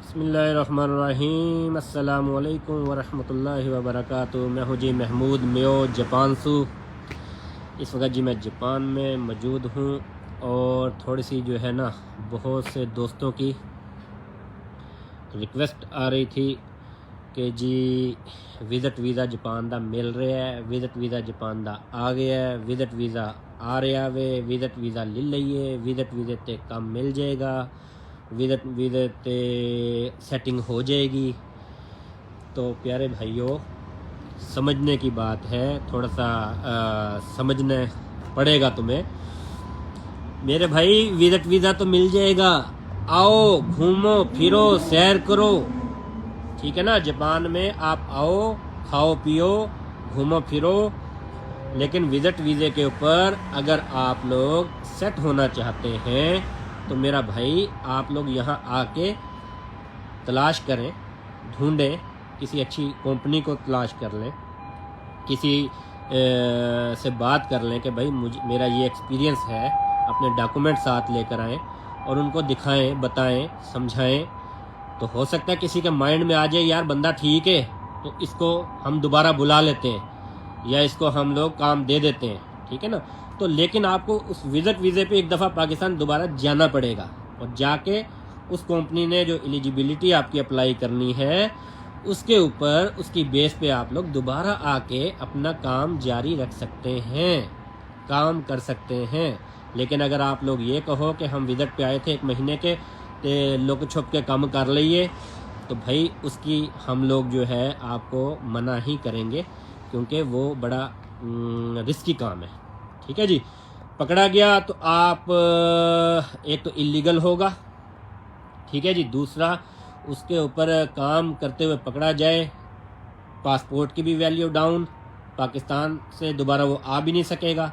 बिस्मिल्लाहिर्रहमानिर्रहीम अस्सलामुअलैकुम वरहमतुल्लाहि वबरकातुहू। मैं हूँ जी महमूद म्यो जापान से। इस वक्त जी मैं जापान में मौजूद हूँ और थोड़ी सी जो है ना बहुत से दोस्तों की रिक्वेस्ट आ रही थी कि जी विजिट वीज़ा जापान दा मिल रहा है, विजिट वीज़ा जापान दा आ गया है, विजिट वीज़ा आ रहा वे, विजिट वीज़ा ले लीए, विजिट वीज़े ते काम मिल जाएगा, विजिट वीज़े ते सेटिंग हो जाएगी। तो प्यारे भाइयों, समझने की बात है, थोड़ा सा समझना पड़ेगा तुम्हें। मेरे भाई विजिट वीज़ा तो मिल जाएगा, आओ घूमो फिरो सैर करो, ठीक है ना। जापान में आप आओ, खाओ पियो, घूमो फिरो, लेकिन विजिट वीज़े के ऊपर अगर आप लोग सेट होना चाहते हैं तो मेरा भाई आप लोग यहाँ आके तलाश करें, ढूंढें, किसी अच्छी कंपनी को तलाश कर लें, किसी से बात कर लें कि भाई मेरा ये एक्सपीरियंस है, अपने डॉक्यूमेंट साथ लेकर आएँ और उनको दिखाएं, बताएं, समझाएं। तो हो सकता है किसी के माइंड में आ जाए यार बंदा ठीक है, तो इसको हम दोबारा बुला लेते हैं या इसको हम लोग काम दे देते हैं, ठीक है ना। तो लेकिन आपको उस विजिट वीज़े पे एक दफ़ा पाकिस्तान दोबारा जाना पड़ेगा और जाके उस कंपनी ने जो एलिजिबिलिटी आपकी अप्लाई करनी है उसके ऊपर, उसकी बेस पे आप लोग दोबारा आके अपना काम जारी रख सकते हैं, काम कर सकते हैं। लेकिन अगर आप लोग ये कहो कि हम विजिट पे आए थे 1 महीने के ते लुक छुप के काम कर लिए, तो भाई उसकी हम लोग जो है आपको मना ही करेंगे, क्योंकि वो बड़ा रिस्की काम है, ठीक है जी। पकड़ा गया तो आप एक तो इलीगल होगा, ठीक है जी। दूसरा, उसके ऊपर काम करते हुए पकड़ा जाए, पासपोर्ट की भी वैल्यू डाउन, पाकिस्तान से दोबारा वो आ भी नहीं सकेगा।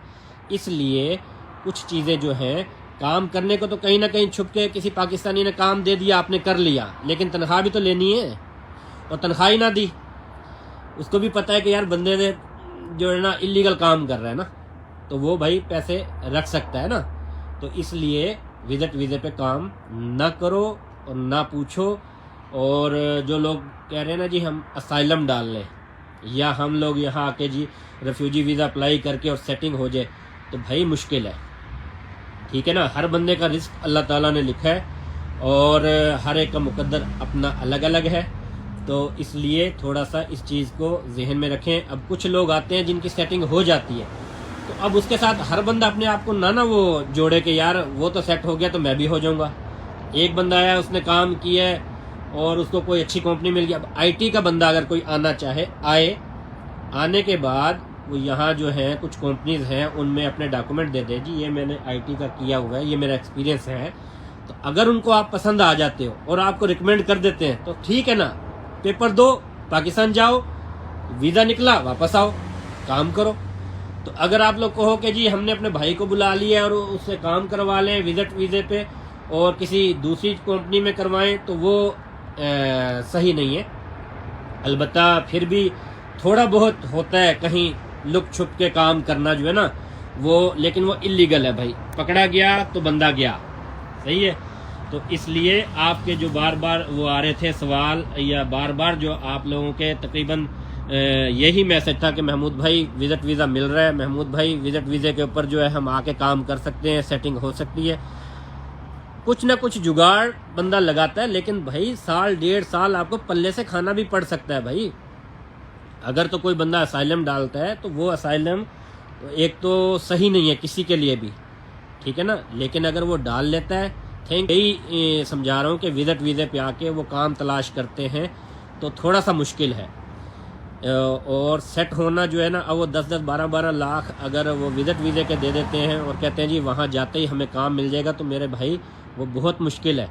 इसलिए कुछ चीज़ें जो हैं, काम करने को तो कहीं ना कहीं छुप के किसी पाकिस्तानी ने काम दे दिया, आपने कर लिया, लेकिन तनख्वाह भी तो लेनी है, और तनख्वाह ही ना दी, उसको भी पता है कि यार बंदे ने जो है ना इलीगल काम कर रहा है ना, तो वो भाई पैसे रख सकता है ना। तो इसलिए विजिट वीज़े पे काम ना करो और ना पूछो। और जो लोग कह रहे हैं ना जी हम असाइलम डाल लें या हम लोग यहाँ आके जी रेफ्यूजी वीज़ा अप्लाई करके और सेटिंग हो जाए, तो भाई मुश्किल है, ठीक है ना। हर बंदे का रिस्क अल्लाह ताला ने लिखा है और हर एक का मुकद्दर अपना अलग अलग है। तो इसलिए थोड़ा सा इस चीज़ को जहन में रखें। अब कुछ लोग आते हैं जिनकी सेटिंग हो जाती है, तो अब उसके साथ हर बंदा अपने आप को ना वो जोड़े कि यार वो तो सेट हो गया तो मैं भी हो जाऊंगा। एक बंदा आया, उसने काम किया है और उसको कोई अच्छी कंपनी मिल गई। अब आईटी का बंदा अगर कोई आना चाहे आए, आने के बाद वो यहाँ जो है कुछ कंपनीज हैं उनमें अपने डॉक्यूमेंट दे दे, जी ये मैंने आईटी का किया हुआ है, ये मेरा एक्सपीरियंस है। तो अगर उनको आप पसंद आ जाते हो और आपको रिकमेंड कर देते हैं तो ठीक है ना, पेपर दो, पाकिस्तान जाओ, वीज़ा निकला वापस आओ, काम करो। तो अगर आप लोग कहो कि जी हमने अपने भाई को बुला लिया और उससे काम करवा लें विजिट वीज़े पे और किसी दूसरी कंपनी में करवाएं, तो वो सही नहीं है। अलबत्ता फिर भी थोड़ा बहुत होता है कहीं लुक छुप के काम करना जो है ना वो, लेकिन वो इलीगल है भाई, पकड़ा गया तो बंदा गया, सही है। तो इसलिए आपके जो बार बार वो आ रहे थे सवाल, या बार बार जो आप लोगों के तकरीबन यही मैसेज था कि महमूद भाई विजिट वीज़ा मिल रहा है, महमूद भाई विजिट वीज़े के ऊपर जो है हम आके काम कर सकते हैं, सेटिंग हो सकती है। कुछ ना कुछ जुगाड़ बंदा लगाता है, लेकिन भाई 1.5 साल आपको पल्ले से खाना भी पड़ सकता है भाई। अगर तो कोई बंदा असाइलम डालता है तो वो असाइलम एक तो सही नहीं है किसी के लिए भी, ठीक है ना। लेकिन अगर वो डाल लेता है, यही समझा रहा हूँ कि विजिट वीज़े पे आके वो काम तलाश करते हैं तो थोड़ा सा मुश्किल है। और सेट होना जो है ना, अब वो 10-10, 12-12 लाख अगर वो विजिट वीज़े के दे देते हैं और कहते हैं जी वहाँ जाते ही हमें काम मिल जाएगा, तो मेरे भाई वो बहुत मुश्किल है।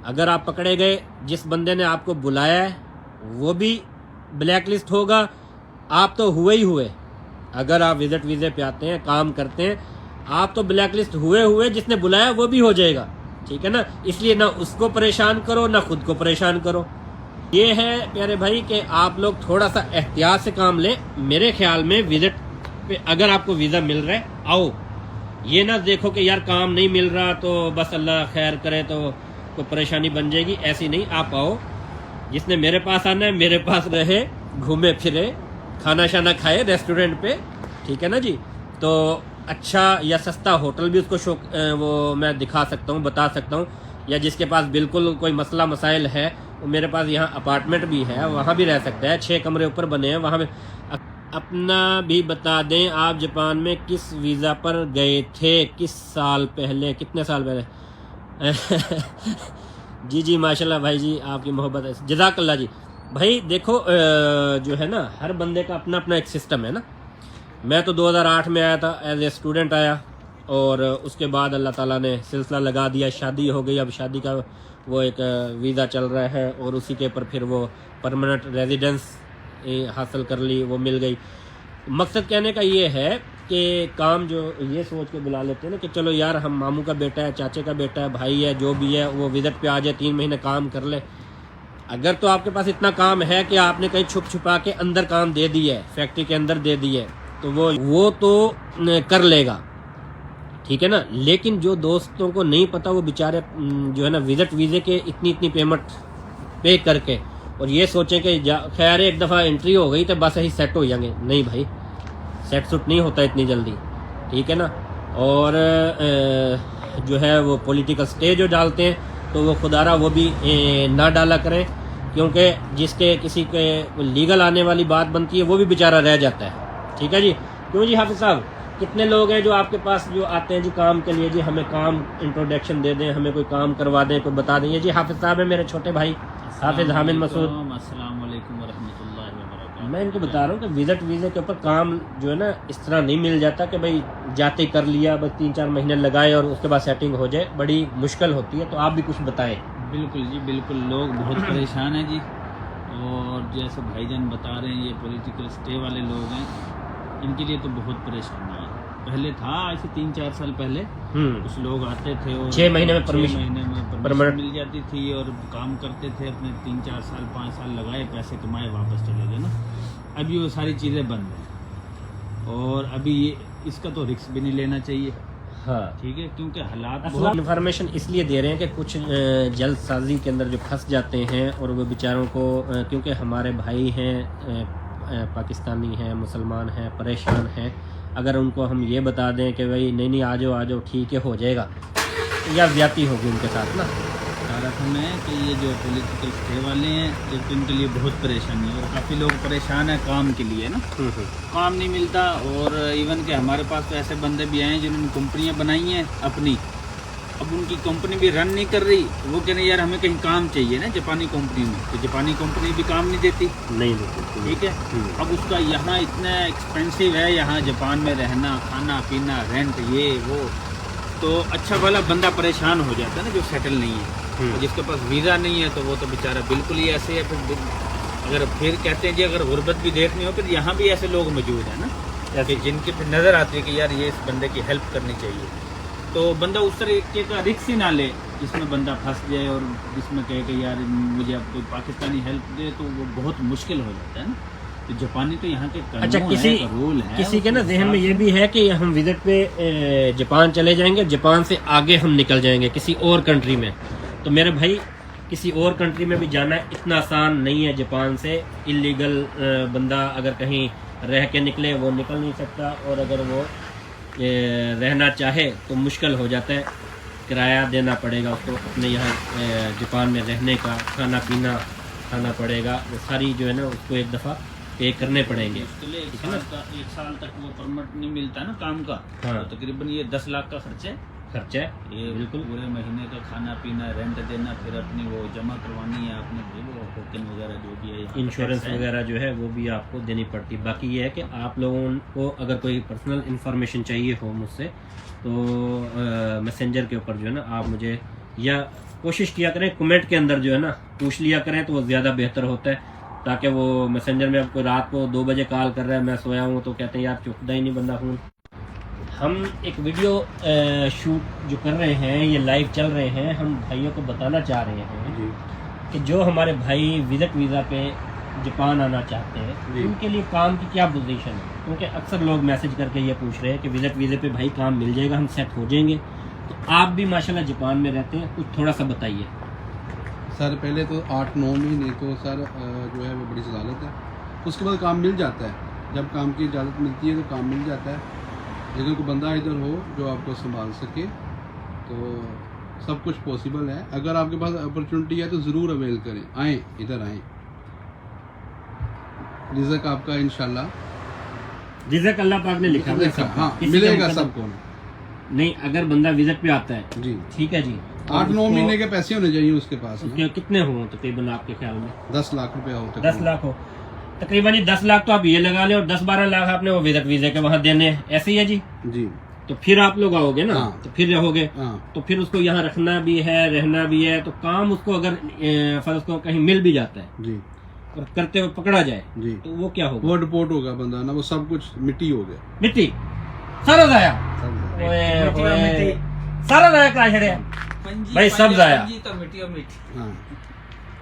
अगर आप पकड़े गए, जिस बंदे ने आपको बुलाया है वो भी ब्लैक लिस्ट होगा, आप तो हुए ही हुए। अगर आप विजिट वीज़े पे आते हैं, काम करते हैं, आप तो ब्लैक लिस्ट हुए, जिसने बुलाया वो भी हो जाएगा, ठीक है ना। इसलिए ना उसको परेशान करो ना खुद को परेशान करो। ये है प्यारे भाई कि आप लोग थोड़ा सा एहतियात से काम लें। मेरे ख्याल में विजिट पे अगर आपको वीज़ा मिल रहा है आओ, ये ना देखो कि यार काम नहीं मिल रहा तो बस अल्लाह खैर करे तो कोई परेशानी बन जाएगी, ऐसी नहीं। आप आओ, जिसने मेरे पास आना है मेरे पास रहे, घूमे फिरे, खाना शाना खाए रेस्टोरेंट पे, ठीक है ना जी। तो अच्छा या सस्ता होटल भी उसको वो मैं दिखा सकता हूँ, बता सकता हूँ। या जिसके पास बिल्कुल कोई मसला मसाइल है, वो मेरे पास यहाँ अपार्टमेंट भी है, वहाँ भी रह सकता है। 6 कमरे ऊपर बने हैं वहाँ में। अपना भी बता दें, आप जापान में किस वीज़ा पर गए थे, किस साल पहले, कितने साल पहले? जी जी माशाल्लाह भाई जी, आपकी मोहब्बत है, जज़ाकल्लाह जी। भाई देखो जो है ना, हर बंदे का अपना अपना एक सिस्टम है ना। मैं तो 2008 में आया था, एज ए स्टूडेंट आया, और उसके बाद अल्लाह ताला ने सिलसिला लगा दिया, शादी हो गई। अब शादी का वो एक वीज़ा चल रहा है, और उसी के ऊपर फिर वो परमानेंट रेजिडेंस हासिल कर ली, वो मिल गई। मकसद कहने का ये है कि काम जो ये सोच के बुला लेते हैं ना कि चलो यार हम मामू का बेटा है, चाचे का बेटा है, भाई है, जो भी है, वो विजिट पे आ जाए, 3 महीने काम कर ले। अगर तो आपके पास इतना काम है कि आपने कहीं छुप छुपा के अंदर काम दे दिया है, फैक्ट्री के अंदर दे दिया है, तो वो तो कर लेगा, ठीक है ना। लेकिन जो दोस्तों को नहीं पता, वो बेचारे जो है ना विजिट वीज़े के इतनी पेमेंट पे करके और ये सोचें कि खैर एक दफ़ा एंट्री हो गई तो बस यही सेट हो जाएंगे। नहीं भाई, सेट सुट नहीं होता इतनी जल्दी, ठीक है ना। और जो है वो पॉलिटिकल स्टे जो डालते हैं, तो वो खुदारा वो भी ना डाला करें, क्योंकि जिसके किसी के लीगल आने वाली बात बनती है, वो भी बेचारा रह जाता है, ठीक है जी। क्यों जी हाफिज साहब, कितने लोग हैं जो आपके पास जो आते हैं जी काम के लिए, जी हमें काम इंट्रोडक्शन दे दें, हमें कोई काम करवा दें, कोई बता दें। ये जी हाफिज साहब है, मेरे छोटे भाई हाफिज हामिद मसूद। अस्सलाम वालेकुम वरहमतुल्लाहि वबरकातुहू। मैं इनको बता रहा हूँ कि विजिट वीज़े के ऊपर काम जो है ना इस तरह नहीं मिल जाता कि भाई जाते ही कर लिया, बस 3-4 महीने लगाए और उसके बाद सेटिंग हो जाए, बड़ी मुश्किल होती है। तो आप भी कुछ बताएं। बिल्कुल जी बिल्कुल, लोग बहुत परेशान हैं जी। और जैसे भाईजान बता रहे हैं, ये पॉलिटिकल स्टे वाले लोग हैं, इनके लिए तो बहुत परेशानी है। पहले था ऐसे 3-4 साल पहले कुछ लोग आते थे और 6 महीने में 6 महीने में परमिशन मिल जाती थी और काम करते थे, अपने 3-4 साल 5 साल लगाए, पैसे कमाए, वापस चले गए ना। अभी वो सारी चीज़ें बंद हैं, और अभी ये इसका तो रिस्क भी नहीं लेना चाहिए। हाँ ठीक है, क्योंकि हालात इन्फॉर्मेशन इसलिए दे रहे हैं कि कुछ जल्दसाजी के अंदर जो फंस जाते हैं, और वो बेचारों को क्योंकि हमारे भाई हैं, पाकिस्तानी हैं, मुसलमान हैं, परेशान हैं, अगर उनको हम ये बता दें कि भाई नहीं आ जाओ ठीक है हो जाएगा, तो या ज्यादती होगी उनके साथ ना। रकम है कि ये जो पॉलिटिकल स्टे वाले हैं, एक तो इनके लिए बहुत परेशानी है, और काफ़ी लोग परेशान हैं काम के लिए ना। काम नहीं मिलता, और इवन के हमारे पास तो ऐसे बंदे भी आए हैं जिन्होंने कंपनियां बनाई हैं अपनी, अब उनकी कंपनी भी रन नहीं कर रही, वो कह रहे हैं यार हमें कहीं काम चाहिए ना जापानी कंपनी में, तो जापानी कंपनी भी काम नहीं देती, नहीं देती, ठीक है। अब उसका यहाँ इतना एक्सपेंसिव है, यहाँ जापान में रहना, खाना पीना, रेंट, ये वो, तो अच्छा वाला बंदा परेशान हो जाता है ना जो सेटल नहीं है। और जिसके पास वीज़ा नहीं है तो वो तो बेचारा बिल्कुल ही ऐसे है। फिर अगर फिर कहते हैं जी अगर गुर्बत भी देखनी हो, फिर यहाँ भी ऐसे लोग मौजूद हैं ना कि जिनके फिर नज़र आती है कि यार ये इस बंदे की हेल्प करनी चाहिए, तो बंदा उस तरीके का रिस्क ही ना ले जिसमें बंदा फंस जाए और जिसमें कहे कि यार मुझे अब कोई पाकिस्तानी हेल्प दे, तो वो बहुत मुश्किल हो जाता है ना। तो जापानी तो यहाँ के अच्छा रूल है, किसी के ना जहन में ये भी है कि हम विजिट पे जापान चले जाएंगे, जापान से आगे हम निकल जाएंगे किसी और कंट्री में। तो मेरे भाई किसी और कंट्री में भी जाना इतना आसान नहीं है। जापान से इलीगल बंदा अगर कहीं रह के निकले वो निकल नहीं सकता, और अगर वो रहना चाहे तो मुश्किल हो जाता है, किराया देना पड़ेगा उसको अपने यहाँ जापान में रहने का, खाना पीना खाना पड़ेगा, वो सारी जो है ना उसको एक दफ़ा पे करने पड़ेंगे। उसके लिए 1 साल तक वो परमिट नहीं मिलता ना काम का। हाँ। तो तकरीबन ये 10 लाख का खर्चा है ये बिल्कुल पूरे महीने का, खाना पीना, रेंट देना, फिर अपनी वो जमा करवानी है आपने, वो टोकन वगैरह जो भी है, इंश्योरेंस वगैरह जो है वो भी आपको देनी पड़ती। बाकी ये है कि आप लोगों को अगर कोई पर्सनल इन्फॉर्मेशन चाहिए हो मुझसे, तो मैसेंजर के ऊपर जो है ना आप मुझे, या कोशिश किया करें कमेंट के अंदर जो है ना पूछ लिया करें, तो वो ज़्यादा बेहतर होता है। ताकि वो मैसेंजर में आपको रात को 2 बजे कॉल कर रहा है, मैं सोया हूँ, तो कहते हैं यार चुकता ही नहीं बंदा फ़ोन। हम एक वीडियो शूट जो कर रहे हैं, ये लाइव चल रहे हैं, हम भाइयों को बताना चाह रहे हैं कि जो हमारे भाई विजिट वीज़ा पे जापान आना चाहते हैं, उनके लिए काम की क्या पोजीशन है। क्योंकि अक्सर लोग मैसेज करके ये पूछ रहे हैं कि विजिट वीज़े पे भाई काम मिल जाएगा, हम सेट हो जाएंगे। तो आप भी माशाल्लाह जापान में रहते हैं, कुछ थोड़ा सा बताइए। सर पहले तो 8-9 महीने तो सर जो है वो बड़ी जलालत है, उसके बाद काम मिल जाता है। जब काम की इजाज़त मिलती है तो काम मिल जाता है। लेकिन कोई बंदा इधर हो जो आपको संभाल सके तो सब कुछ पॉसिबल है। अगर आपके पास अपॉर्चुनिटी है तो ज़रूर अवेल करें, आएँ, इधर आएँ। रिज़्क आपका इंशाल्लाह रिज़्क अल्लाह पाक ने लिखा है, हाँ किसी मिलेगा का सबको। नहीं, अगर बंदा विजिट पे आता है जी ठीक है जी, 8-9 महीने के पैसे होने चाहिए उसके पास ना। उसके कितने हो तकरीबन आपके ख्याल में? 10 लाख रुपया हो 10 लाख हो तकरीबन ही। 10 लाख तो आप ये लगा लें और 10-12 लाख आपने वो विजिट वीज़े के वहाँ देने हैं, ऐसे ही है जी। जी तो फिर आप लोग आओगे ना, हाँ। तो फिर रहोगे, हाँ तो फिर उसको यहाँ रखना भी है, रहना भी है। तो काम उसको अगर फर्ज को कहीं मिल भी जाता है जी और करते हुए पकड़ा जाए जी तो वो क्या होगा? वो डिपोर्ट होगा बंदा ना, वो सब कुछ मिट्टी हो गया। मिट्टी सारा जाया, सब ओए ओए, सारा जाया करा छड़िया भाई, सब जाया। हाँ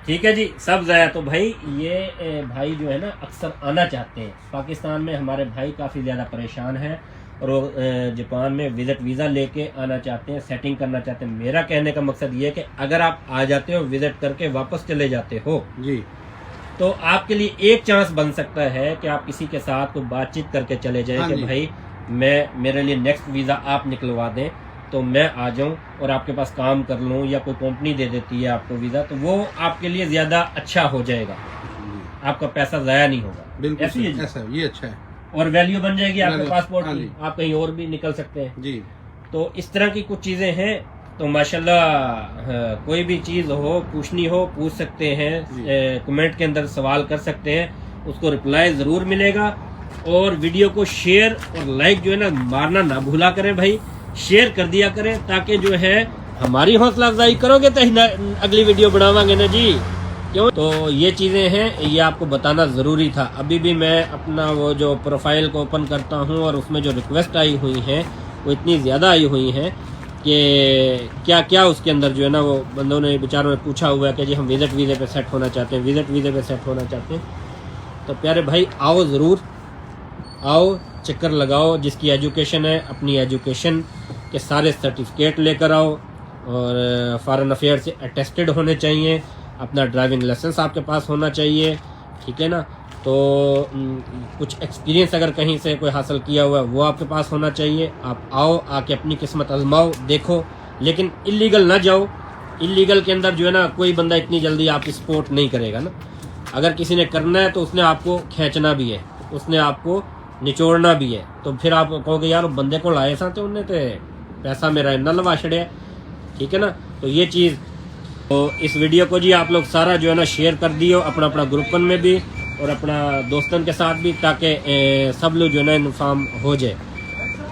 ठीक है जी, सब जाया। तो भाई ये भाई जो है ना अक्सर आना चाहते हैं पाकिस्तान में, हमारे भाई काफ़ी ज़्यादा परेशान हैं और वो जापान में विजिट वीज़ा लेके आना चाहते हैं, सेटिंग करना चाहते हैं। मेरा कहने का मकसद ये है कि अगर आप आ जाते हो, विजिट करके वापस चले जाते हो, जी तो आपके लिए एक चांस बन सकता है कि आप किसी के साथ कोई बातचीत करके चले जाएं हाँ कि जी। भाई मेरे लिए नेक्स्ट वीज़ा आप निकलवा दें तो मैं आ जाऊं और आपके पास काम कर लूं, या कोई कंपनी दे देती है आपको वीज़ा, तो वो आपके लिए ज़्यादा अच्छा हो जाएगा, आपका पैसा ज़ाया नहीं होगा। बिल्कुल ऐसी है जी। ऐसा है, ये अच्छा है। और वैल्यू बन जाएगी आपके वैल्यू, पासपोर्ट हाँ की, जी। आप कहीं और भी निकल सकते हैं। जी तो इस तरह की कुछ चीज़ें हैं। तो माशाल्लाह कोई भी चीज़ हो, पूछनी हो, पूछ सकते हैं, कमेंट के अंदर सवाल कर सकते हैं, उसको रिप्लाई ज़रूर मिलेगा। और वीडियो को शेयर और लाइक जो है ना मारना ना भूला करें भाई, शेयर कर दिया करें ताकि जो है हमारी हौसला अफजाई करोगे तो ही अगली वीडियो बनावांगे ना जी, क्यों? तो ये चीज़ें हैं, ये आपको बताना ज़रूरी था। अभी भी मैं अपना वो जो प्रोफाइल को ओपन करता हूँ और उसमें जो रिक्वेस्ट आई हुई हैं वो इतनी ज़्यादा आई हुई हैं कि क्या क्या उसके अंदर जो है ना वो बंदों ने बेचारों ने पूछा हुआ है कि जी हम विजिट वीज़े पे सेट होना चाहते हैं, विजिट वीज़े पे सेट होना चाहते हैं। तो प्यारे भाई आओ, ज़रूर आओ, चक्कर लगाओ। जिसकी एजुकेशन है अपनी एजुकेशन के सारे सर्टिफिकेट लेकर आओ और फॉरेन अफेयर से अटेस्टेड होने चाहिए, अपना ड्राइविंग लाइसेंस आपके पास होना चाहिए, ठीक है ना। तो कुछ एक्सपीरियंस अगर कहीं से कोई हासिल किया हुआ है वो आपके पास होना चाहिए। आप आओ, आके अपनी किस्मत आजमाओ, देखो, लेकिन इलीगल ना जाओ। इलीगल के अंदर जो है ना कोई बंदा इतनी जल्दी आपकी सपोर्ट नहीं करेगा ना। अगर किसी ने करना है तो उसने आपको खींचना भी है, उसने आपको निचोड़ना भी है। तो फिर आप कहोगे यार बंदे को लाए सा तो उन्हें तो पैसा मेरा इन्ना लवा छड़िया, ठीक है ना। तो ये चीज़, तो इस वीडियो को जी आप लोग सारा जो है ना शेयर कर दियो अपना अपना ग्रुपन में भी और अपना दोस्तन के साथ भी, ताकि सब लोग जो है ना इन्फॉर्म हो जाए।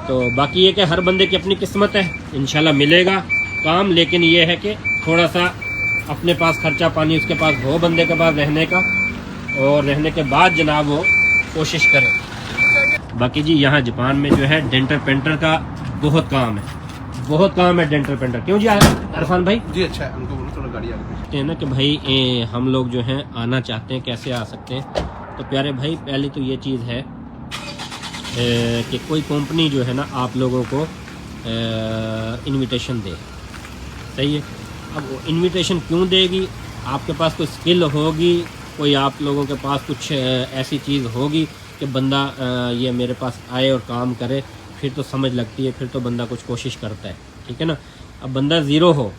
तो बाकी ये कि हर बंदे की अपनी किस्मत है, इंशाल्लाह मिलेगा काम। लेकिन ये है कि थोड़ा सा अपने पास खर्चा पानी उसके पास हो बंदे के पास रहने का, और रहने के बाद जनाब वो कोशिश करे। बाकी जी यहाँ जापान में जो है डेंटर पेंटर का बहुत काम है, बहुत काम है डेंटर पेंटर। क्यों जी अरफान भाई? जी अच्छा है, उनको बोलो थोड़ा गाड़ी आगे कहते हैं ना कि भाई हम लोग जो हैं आना चाहते हैं, कैसे आ सकते हैं? तो प्यारे भाई पहले तो ये चीज़ है कि कोई कंपनी जो है ना आप लोगों को इनविटेशन दे, सही है। अब वो इनविटेशन क्यों देगी? आपके पास कोई स्किल होगी, कोई आप लोगों के पास कुछ ऐसी चीज़ होगी कि बंदा ये मेरे पास आए और काम करे, फिर तो समझ लगती है, फिर तो बंदा कुछ कोशिश करता है, ठीक है ना। अब बंदा ज़ीरो हो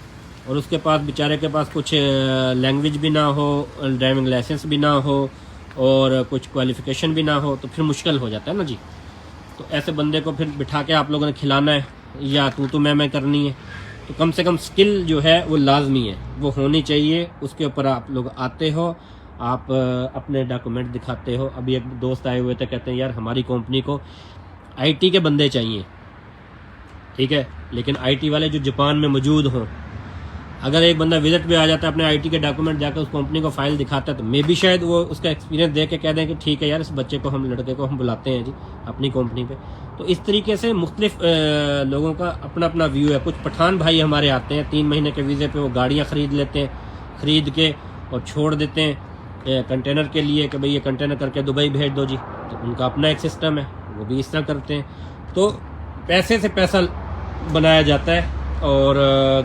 और उसके पास बेचारे के पास कुछ लैंग्वेज भी ना हो, ड्राइविंग लाइसेंस भी ना हो और कुछ क्वालिफ़िकेशन भी ना हो, तो फिर मुश्किल हो जाता है ना जी। तो ऐसे बंदे को फिर बिठा के आप लोगों ने खिलाना है या तू मैं करनी है। तो कम से कम स्किल जो है वो लाजमी है, वो होनी चाहिए। उसके ऊपर आप लोग आते हो, आप अपने डॉक्यूमेंट दिखाते हो। अभी एक दोस्त आए हुए थे, कहते हैं यार हमारी कंपनी को आईटी के बंदे चाहिए, ठीक है, लेकिन आईटी वाले जो जापान में मौजूद हों। अगर एक बंदा विजिट पे आ जाता है, अपने आईटी के डॉक्यूमेंट जाकर उस कंपनी को फाइल दिखाता है, तो मे भी शायद वो उसका एक्सपीरियंस देख के कह दें कि ठीक है यार इस बच्चे को हम, लड़के को हम बुलाते हैं जी अपनी कंपनी पे। तो इस तरीके से मुख्तलिफ लोगों का अपना अपना व्यू है। कुछ पठान भाई हमारे आते हैं 3 महीने के वीज़े पे, वो गाड़ियाँ ख़रीद लेते हैं, ख़रीद के और छोड़ देते हैं कंटेनर के लिए कि भाई ये कंटेनर करके दुबई भेज दो जी। तो उनका अपना एक सिस्टम है, वो भी इस तरह करते हैं। तो पैसे से पैसा बनाया जाता है। और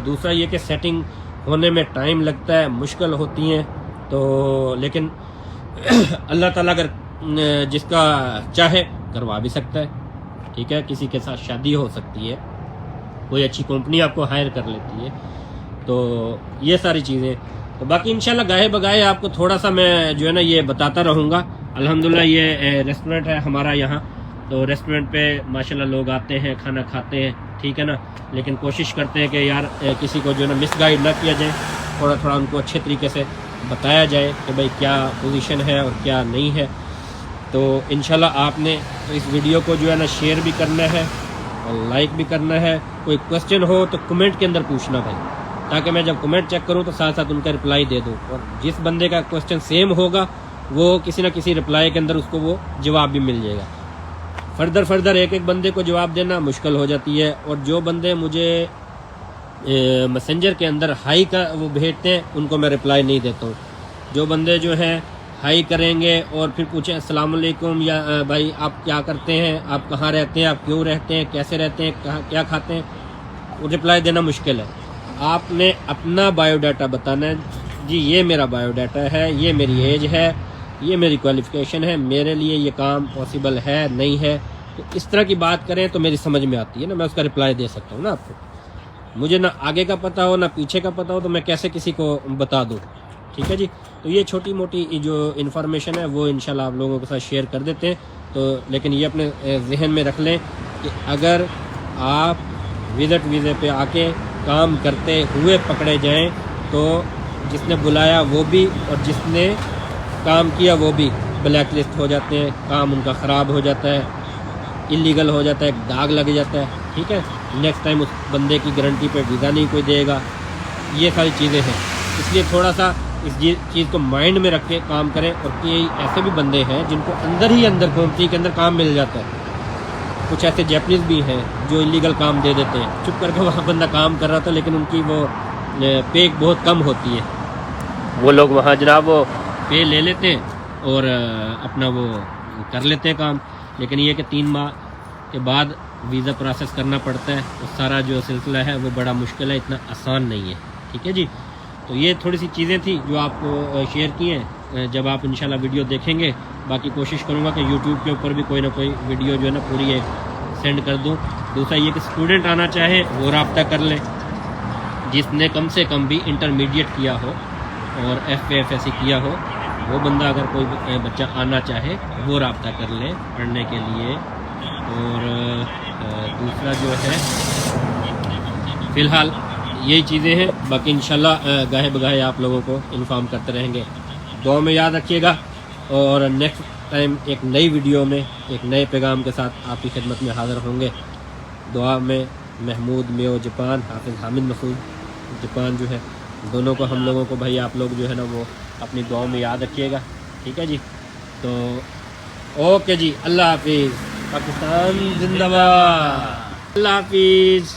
दूसरा ये कि सेटिंग होने में टाइम लगता है, मुश्किल होती हैं, तो लेकिन अल्लाह ताला अगर जिसका चाहे करवा भी सकता है। ठीक है, किसी के साथ शादी हो सकती है, कोई अच्छी कंपनी आपको हायर कर लेती है, तो ये सारी चीज़ें। तो बाकी इंशाल्लाह गाहे बगाहे आपको थोड़ा सा मैं जो है ना ये बताता रहूँगा। अल्हम्दुलिल्लाह ये रेस्टोरेंट है हमारा यहाँ, तो रेस्टोरेंट पे माशाल्लाह लोग आते हैं, खाना खाते हैं, ठीक है ना। लेकिन कोशिश करते हैं कि यार किसी को जो है ना मिसगाइड ना किया जाए, थोड़ा थोड़ा उनको अच्छे तरीके से बताया जाए कि भाई क्या पोजीशन है और क्या नहीं है। तो इंशाल्लाह आपने इस वीडियो को जो है ना शेयर भी करना है और लाइक भी करना है। कोई क्वेश्चन हो तो कमेंट के अंदर पूछना भाई, ताकि मैं जब कमेंट चेक करूं तो साथ साथ उनका रिप्लाई दे दूं, और जिस बंदे का क्वेश्चन सेम होगा वो किसी ना किसी रिप्लाई के अंदर उसको वो जवाब भी मिल जाएगा। फर्दर एक एक बंदे को जवाब देना मुश्किल हो जाती है, और जो बंदे मुझे मैसेंजर के अंदर हाई का वो भेजते हैं उनको मैं रिप्लाई नहीं देता हूँ। जो बंदे जो हैं हाई करेंगे और फिर पूछें अस्सलाम वालेकुम या भाई आप क्या करते हैं, आप कहाँ रहते हैं, आप क्यों रहते हैं, कैसे रहते हैं, कहाँ क्या खाते हैं, वो रिप्लाई देना मुश्किल है। आपने अपना बायोडाटा बताना है, जी ये मेरा बायोडाटा है, ये मेरी एज है, ये मेरी क्वालिफ़िकेशन है, मेरे लिए ये काम पॉसिबल है नहीं है। तो इस तरह की बात करें तो मेरी समझ में आती है ना, मैं उसका रिप्लाई दे सकता हूँ ना आपको। मुझे ना आगे का पता हो ना पीछे का पता हो तो मैं कैसे किसी को बता दूँ। ठीक है जी, तो ये छोटी मोटी जो इन्फॉर्मेशन है वो इंशाल्लाह आप लोगों के साथ शेयर कर देते हैं। तो लेकिन ये अपने जहन में रख लें कि अगर आप विजिट वीज़े पे आके काम करते हुए पकड़े जाएं तो जिसने बुलाया वो भी और जिसने काम किया वो भी ब्लैक लिस्ट हो जाते हैं, काम उनका ख़राब हो जाता है, इलीगल हो जाता है, दाग लग जाता है। ठीक है, नेक्स्ट टाइम उस बंदे की गारंटी पे वीज़ा नहीं कोई देगा। ये सारी चीज़ें हैं, इसलिए थोड़ा सा इस चीज़ को माइंड में रख के काम करें। और कई ऐसे भी बंदे हैं जिनको अंदर ही अंदर कंपनी के अंदर काम मिल जाता है। कुछ ऐसे जैपनीज़ भी हैं जो इलीगल काम दे देते हैं, चुप करके वहाँ बंदा काम कर रहा था लेकिन उनकी वो पे बहुत कम होती है, वो लोग वहाँ जनाब वो पे ले लेते हैं और अपना वो कर लेते हैं काम। लेकिन ये कि 3 माह के बाद वीज़ा प्रोसेस करना पड़ता है, तो सारा जो सिलसिला है वो बड़ा मुश्किल है, इतना आसान नहीं है। ठीक है जी, तो ये थोड़ी सी चीज़ें थी जो आपको शेयर की हैं। जब आप इंशाल्लाह वीडियो देखेंगे, बाकी कोशिश करूँगा कि यूट्यूब के ऊपर भी कोई ना कोई वीडियो जो है ना पूरी एक सेंड कर दूँ। दूसरा ये कि स्टूडेंट आना चाहे वो रब्ता कर लें, जिसने कम से कम भी इंटरमीडिएट किया हो और FA किया हो, वो बंदा अगर कोई बच्चा आना चाहे वो रब्ता कर ले पढ़ने के लिए। और दूसरा जो है फ़िलहाल यही चीज़ें हैं, बाकी इंशाल्लाह गाहे बगाहे आप लोगों को इन्फॉर्म करते रहेंगे। दुआ में याद रखिएगा, और नेक्स्ट टाइम एक नई वीडियो में एक नए पैगाम के साथ आपकी खिदमत में हाज़िर होंगे। दुआ में महमूद मियो जापान, हाफिज़ हामिद मसूद जापान जो है, दोनों को हम लोगों को भाई आप लोग जो है ना वो अपनी दुआ में याद रखिएगा। ठीक है जी, तो ओके जी, अल्लाह हाफिज़, पाकिस्तान जिंदाबाद, अल्लाह हाफिज़।